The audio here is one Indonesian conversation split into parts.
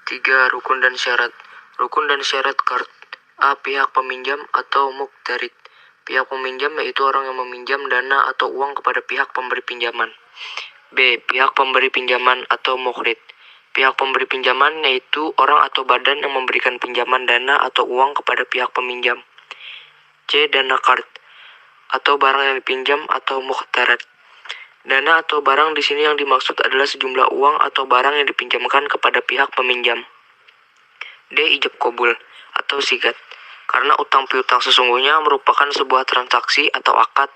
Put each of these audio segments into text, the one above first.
3. Rukun dan syarat. Rukun dan syarat kard. A. Pihak peminjam atau muqtarid. Pihak peminjam yaitu orang yang meminjam dana atau uang kepada pihak pemberi pinjaman. B. Pihak pemberi pinjaman atau muqrid. Pihak pemberi pinjaman yaitu orang atau badan yang memberikan pinjaman dana atau uang kepada pihak peminjam. C. Dana kard atau barang yang dipinjam atau muqtarid. Dana atau barang di sini yang dimaksud adalah sejumlah uang atau barang yang dipinjamkan kepada pihak peminjam. D. Ijab qabul atau sigat. Karena utang piutang sesungguhnya merupakan sebuah transaksi atau akad,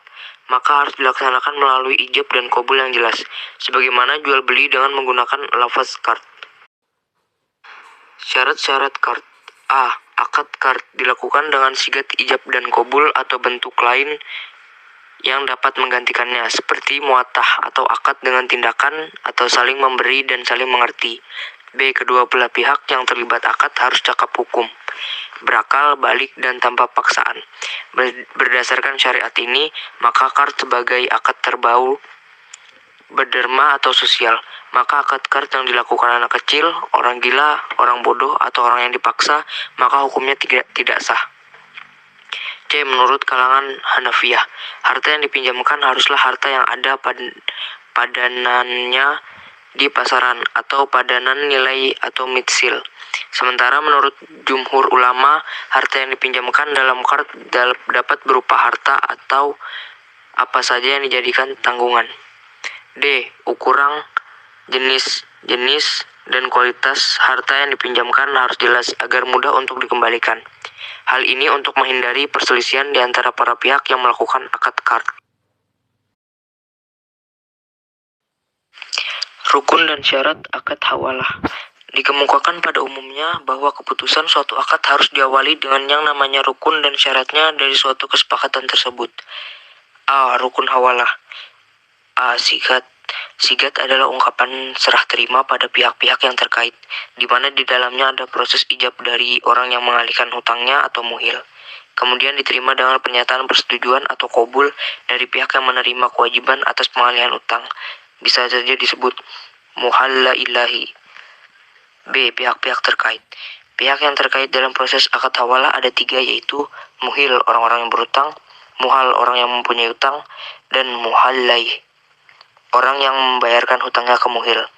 maka harus dilaksanakan melalui ijab dan qabul yang jelas, sebagaimana jual beli dengan menggunakan lafaz kard. Syarat-syarat kard. A. Akad kard dilakukan dengan sigat ijab dan qabul atau bentuk lain yang dapat menggantikannya, seperti muatah atau akad dengan tindakan atau saling memberi dan saling mengerti. B. Kedua belah pihak yang terlibat akad harus cakap hukum, berakal, balik, dan tanpa paksaan. Berdasarkan syariat ini, maka kard sebagai akad terbau, berderma atau sosial. Maka akad kard yang dilakukan anak kecil, orang gila, orang bodoh, atau orang yang dipaksa, maka hukumnya tidak sah. C. Menurut kalangan Hanafiyah, harta yang dipinjamkan haruslah harta yang ada padanannya di pasaran atau padanan nilai atau mitsil. Sementara menurut jumhur ulama, harta yang dipinjamkan dalam kard dapat berupa harta atau apa saja yang dijadikan tanggungan. D. Ukuran, jenis, dan kualitas harta yang dipinjamkan harus jelas agar mudah untuk dikembalikan. Hal ini untuk menghindari perselisihan di antara para pihak yang melakukan akad kard. Rukun dan syarat akad hawalah. Dikemukakan pada umumnya bahwa keputusan suatu akad harus diawali dengan yang namanya rukun dan syaratnya dari suatu kesepakatan tersebut. A. Rukun hawalah. A. Sigat. Sigat adalah ungkapan serah terima pada pihak-pihak yang terkait, di mana di dalamnya ada proses ijab dari orang yang mengalihkan hutangnya atau muhil. Kemudian diterima dengan pernyataan persetujuan atau qabul dari pihak yang menerima kewajiban atas pengalihan utang. Bisa saja disebut muhalla ilahi. B. Pihak-pihak terkait. Pihak yang terkait dalam proses akad hawalah ada 3, yaitu muhil, orang-orang yang berutang, muhal, orang yang mempunyai utang, dan muhallai, orang yang membayarkan hutangnya ke muhil.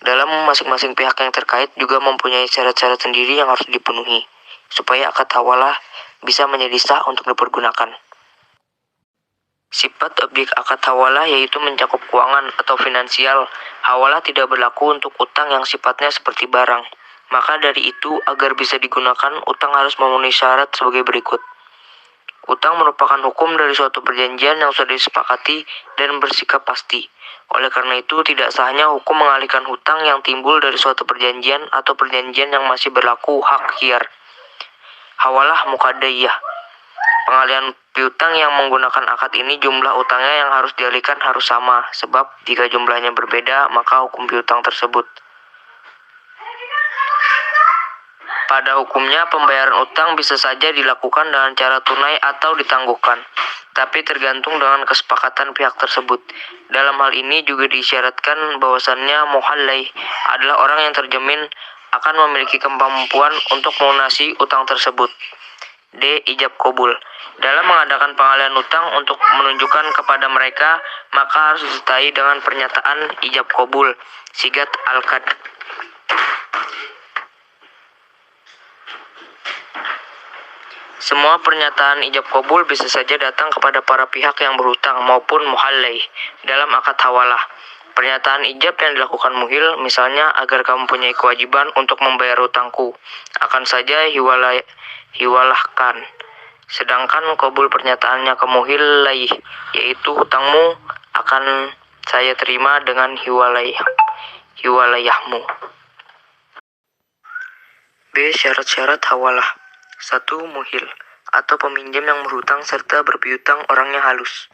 Dalam masing-masing pihak yang terkait juga mempunyai syarat-syarat sendiri yang harus dipenuhi, supaya akad hawalah bisa menjadi sah untuk dipergunakan. Sifat objek akad hawalah yaitu mencakup keuangan atau finansial. Hawalah tidak berlaku untuk utang yang sifatnya seperti barang. Maka dari itu, agar bisa digunakan, utang harus memenuhi syarat sebagai berikut. Utang merupakan hukum dari suatu perjanjian yang sudah disepakati dan bersikap pasti. Oleh karena itu, tidak sahnya hukum mengalihkan hutang yang timbul dari suatu perjanjian atau perjanjian yang masih berlaku hak khiyar. Hawalah muqaddiyah. Pengalihan piutang yang menggunakan akad ini, jumlah utangnya yang harus dialihkan harus sama, sebab jika jumlahnya berbeda, maka hukum piutang tersebut. Pada hukumnya, pembayaran utang bisa saja dilakukan dengan cara tunai atau ditangguhkan, tapi tergantung dengan kesepakatan pihak tersebut. Dalam hal ini juga disyaratkan bahwasannya muhallai adalah orang yang terjamin akan memiliki kemampuan untuk melunasi utang tersebut. D. Ijab qabul. Dalam mengadakan pengalihan utang untuk menunjukkan kepada mereka, maka harus disertai dengan pernyataan ijab qabul, sigat al-kad. Semua pernyataan ijab qabul bisa saja datang kepada para pihak yang berhutang maupun muhallai dalam akad hawalah. Pernyataan ijab yang dilakukan muhil, misalnya agar kamu mempunyai kewajiban untuk membayar hutangku, akan saja hiwalahkan. Sedangkan qabul pernyataannya ke muhillai, yaitu hutangmu akan saya terima dengan hiwalayahmu. B. Syarat-syarat hawalah. 1. Muhil atau peminjam yang berhutang serta berpiutang orangnya halus.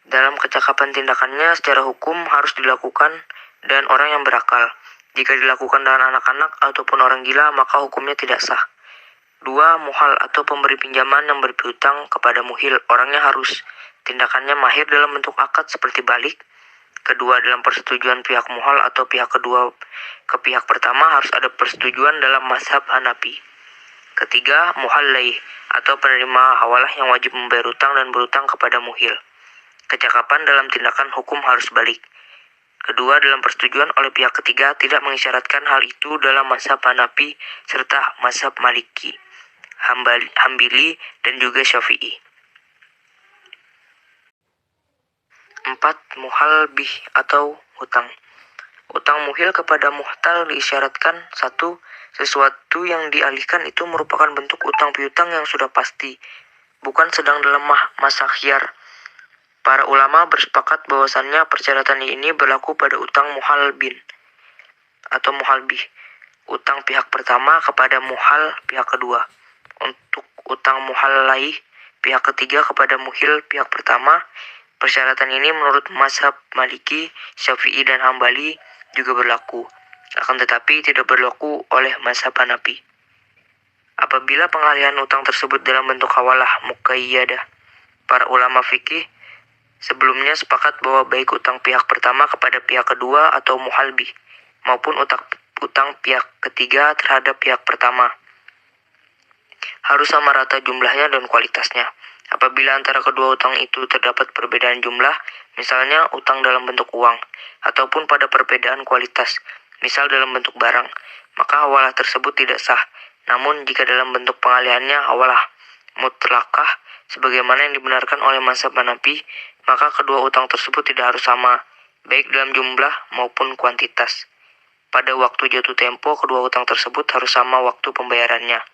Dalam kecakapan tindakannya secara hukum harus dilakukan dan orang yang berakal. Jika dilakukan dengan anak-anak ataupun orang gila, maka hukumnya tidak sah. 2. Muhal atau pemberi pinjaman yang berpiutang kepada muhil, orangnya harus. Tindakannya mahir dalam bentuk akad seperti balik, Kedua, dalam persetujuan pihak muhal atau pihak kedua ke pihak pertama harus ada persetujuan dalam mazhab Hanafi. Ketiga, muhallai atau penerima hawalah yang wajib membayar utang dan berutang kepada muhil. Kecakapan dalam tindakan hukum harus balik. Kedua, dalam persetujuan oleh pihak ketiga tidak mengisyaratkan hal itu dalam mazhab Hanafi serta mazhab Maliki, Hambili, dan juga Syafi'i. 4. Muhal bih atau hutang. Utang muhil kepada muhtal diisyaratkan 1. Sesuatu yang dialihkan itu merupakan bentuk utang piutang yang sudah pasti, bukan sedang dalam masa khiyar. Para ulama bersepakat bahwasannya persyaratan ini berlaku pada utang muhal bin atau muhal bih, utang pihak pertama kepada muhal pihak kedua. Untuk utang muhal laih pihak ketiga kepada muhil pihak pertama, persyaratan ini menurut mazhab Maliki, Syafi'i, dan Hambali juga berlaku, akan tetapi tidak berlaku oleh mazhab Hanafi. Apabila pengalihan utang tersebut dalam bentuk hawalah muqayyadah, para ulama fikih sebelumnya sepakat bahwa baik utang pihak pertama kepada pihak kedua atau muhalbih maupun utang pihak ketiga terhadap pihak pertama harus sama rata jumlahnya dan kualitasnya. Apabila antara kedua utang itu terdapat perbedaan jumlah, misalnya utang dalam bentuk uang, ataupun pada perbedaan kualitas, misal dalam bentuk barang, maka hawalah tersebut tidak sah. Namun jika dalam bentuk pengalihannya hawalah mutlakah, sebagaimana yang dibenarkan oleh mazhab Hanafi, maka kedua utang tersebut tidak harus sama, baik dalam jumlah maupun kuantitas. Pada waktu jatuh tempo, kedua utang tersebut harus sama waktu pembayarannya.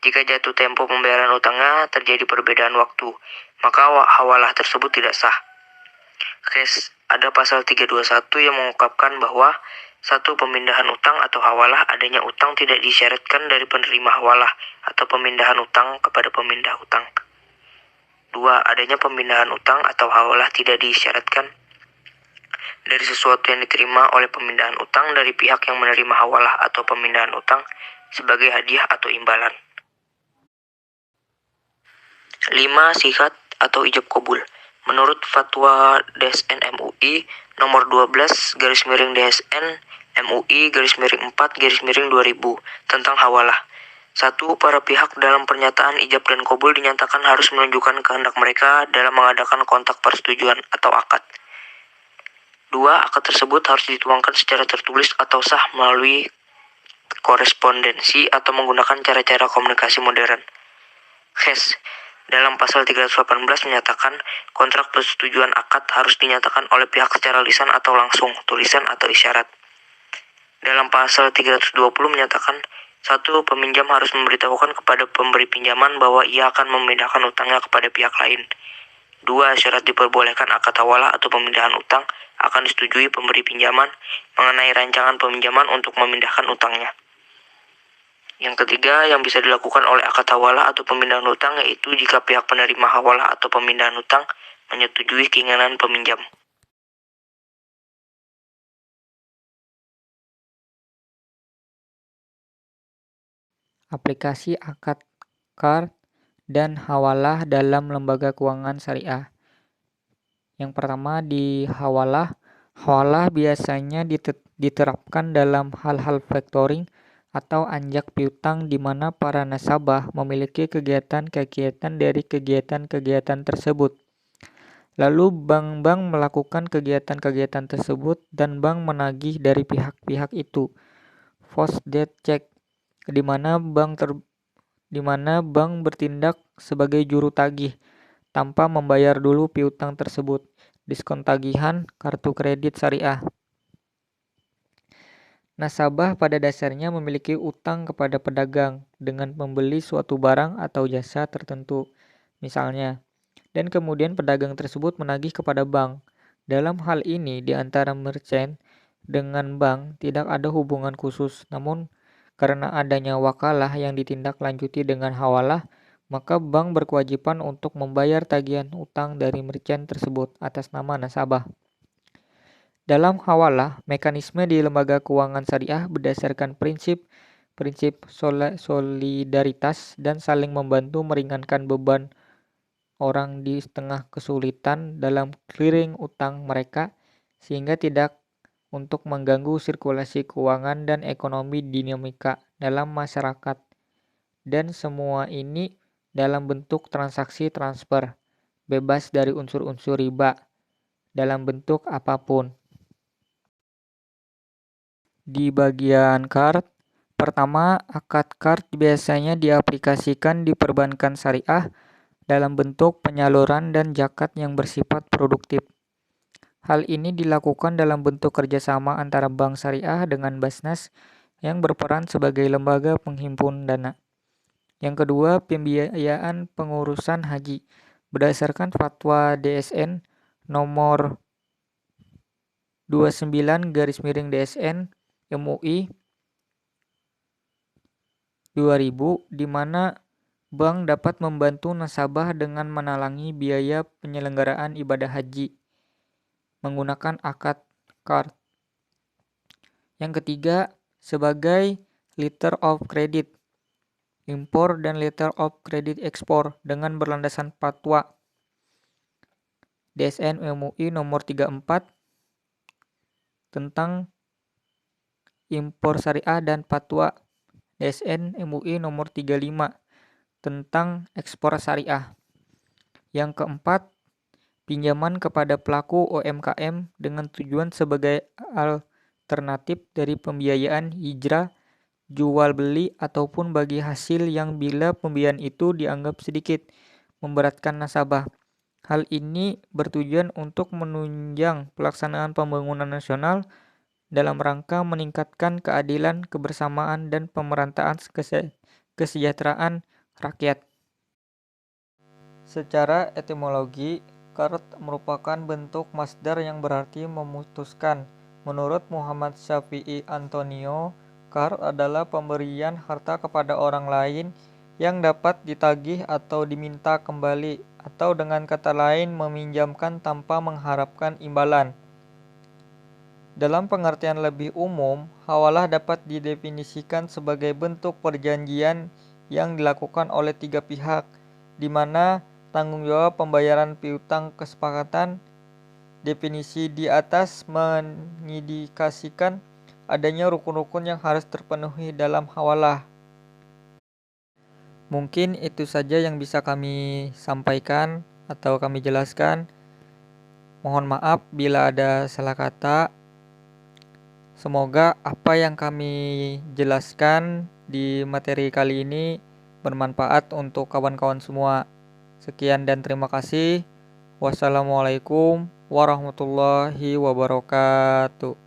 Jika jatuh tempo pembayaran utangnya terjadi perbedaan waktu, maka hawalah tersebut tidak sah. Ada pasal 321 yang mengungkapkan bahwa 1. Pemindahan utang atau hawalah, adanya utang tidak disyaratkan dari penerima hawalah atau pemindahan utang kepada pemindah utang. 2. Adanya pemindahan utang atau hawalah tidak disyaratkan dari sesuatu yang diterima oleh pemindahan utang dari pihak yang menerima hawalah atau pemindahan utang sebagai hadiah atau imbalan. 5. Sihat atau ijab qabul. Menurut fatwa DSN MUI nomor 12 DSN MUI 4/2000 tentang hawalah. 1. Para pihak dalam pernyataan ijab dan qabul dinyatakan harus menunjukkan kehendak mereka dalam mengadakan kontak persetujuan atau akad. 2. Akad tersebut harus dituangkan secara tertulis atau sah melalui korespondensi atau menggunakan cara-cara komunikasi modern. Dalam pasal 318 menyatakan kontrak persetujuan akad harus dinyatakan oleh pihak secara lisan atau langsung, tulisan atau isyarat. Dalam pasal 320 menyatakan 1. Peminjam harus memberitahukan kepada pemberi pinjaman bahwa ia akan memindahkan utangnya kepada pihak lain. 2. Syarat diperbolehkan akad hawalah atau pemindahan utang akan disetujui pemberi pinjaman mengenai rancangan peminjaman untuk memindahkan utangnya. Yang ketiga, yang bisa dilakukan oleh akad hawalah atau pemindahan utang yaitu jika pihak penerima hawalah atau pemindahan utang menyetujui keinginan peminjam. Aplikasi akad qard dan hawalah dalam lembaga keuangan syariah. Yang pertama, di hawalah biasanya diterapkan dalam hal-hal factoring atau anjak piutang di mana para nasabah memiliki kegiatan-kegiatan dari kegiatan-kegiatan tersebut. Lalu bank-bank melakukan kegiatan-kegiatan tersebut dan bank menagih dari pihak-pihak itu. Post debt check, di mana bank bertindak sebagai juru tagih tanpa membayar dulu piutang tersebut. Diskon tagihan kartu kredit syariah. Nasabah pada dasarnya memiliki utang kepada pedagang dengan membeli suatu barang atau jasa tertentu, misalnya, dan kemudian pedagang tersebut menagih kepada bank. Dalam hal ini, di antara merchant dengan bank tidak ada hubungan khusus, namun karena adanya wakalah yang ditindaklanjuti dengan hawalah, maka bank berkewajiban untuk membayar tagihan utang dari merchant tersebut atas nama nasabah. Dalam hawalah, mekanisme di lembaga keuangan syariah berdasarkan prinsip solidaritas dan saling membantu meringankan beban orang di tengah kesulitan dalam clearing utang mereka, sehingga tidak untuk mengganggu sirkulasi keuangan dan ekonomi dinamika dalam masyarakat. Dan semua ini dalam bentuk transaksi transfer, bebas dari unsur-unsur riba, dalam bentuk apapun. Di bagian card, pertama, akad card biasanya diaplikasikan di perbankan syariah dalam bentuk penyaluran dan zakat yang bersifat produktif. Hal ini dilakukan dalam bentuk kerjasama antara bank syariah dengan Basnas yang berperan sebagai lembaga penghimpun dana. Yang kedua, pembiayaan pengurusan haji. Berdasarkan fatwa DSN nomor 29/DSN MUI 2000, di mana bank dapat membantu nasabah dengan menalangi biaya penyelenggaraan ibadah haji menggunakan akad card. Yang ketiga, sebagai letter of credit impor dan letter of credit ekspor dengan berlandasan fatwa DSN MUI nomor 34 tentang impor syariah dan fatwa DSN MUI nomor 35 tentang ekspor syariah. Yang keempat, pinjaman kepada pelaku UMKM dengan tujuan sebagai alternatif dari pembiayaan hijrah, jual beli, ataupun bagi hasil yang bila pembiayaan itu dianggap sedikit memberatkan nasabah. Hal ini bertujuan untuk menunjang pelaksanaan pembangunan nasional dalam rangka meningkatkan keadilan, kebersamaan, dan pemerataan kesejahteraan rakyat. Secara etimologi, qard merupakan bentuk masdar yang berarti memutuskan. Menurut Muhammad Syafi'i Antonio, qard adalah pemberian harta kepada orang lain yang dapat ditagih atau diminta kembali, atau dengan kata lain meminjamkan tanpa mengharapkan imbalan. Dalam pengertian lebih umum, hawalah dapat didefinisikan sebagai bentuk perjanjian yang dilakukan oleh tiga pihak, di mana tanggung jawab pembayaran piutang kesepakatan. Definisi di atas mengindikasikan adanya rukun-rukun yang harus terpenuhi dalam hawalah. Mungkin itu saja yang bisa kami sampaikan atau kami jelaskan. Mohon maaf bila ada salah kata. Semoga apa yang kami jelaskan di materi kali ini bermanfaat untuk kawan-kawan semua. Sekian dan terima kasih. Wassalamualaikum warahmatullahi wabarakatuh.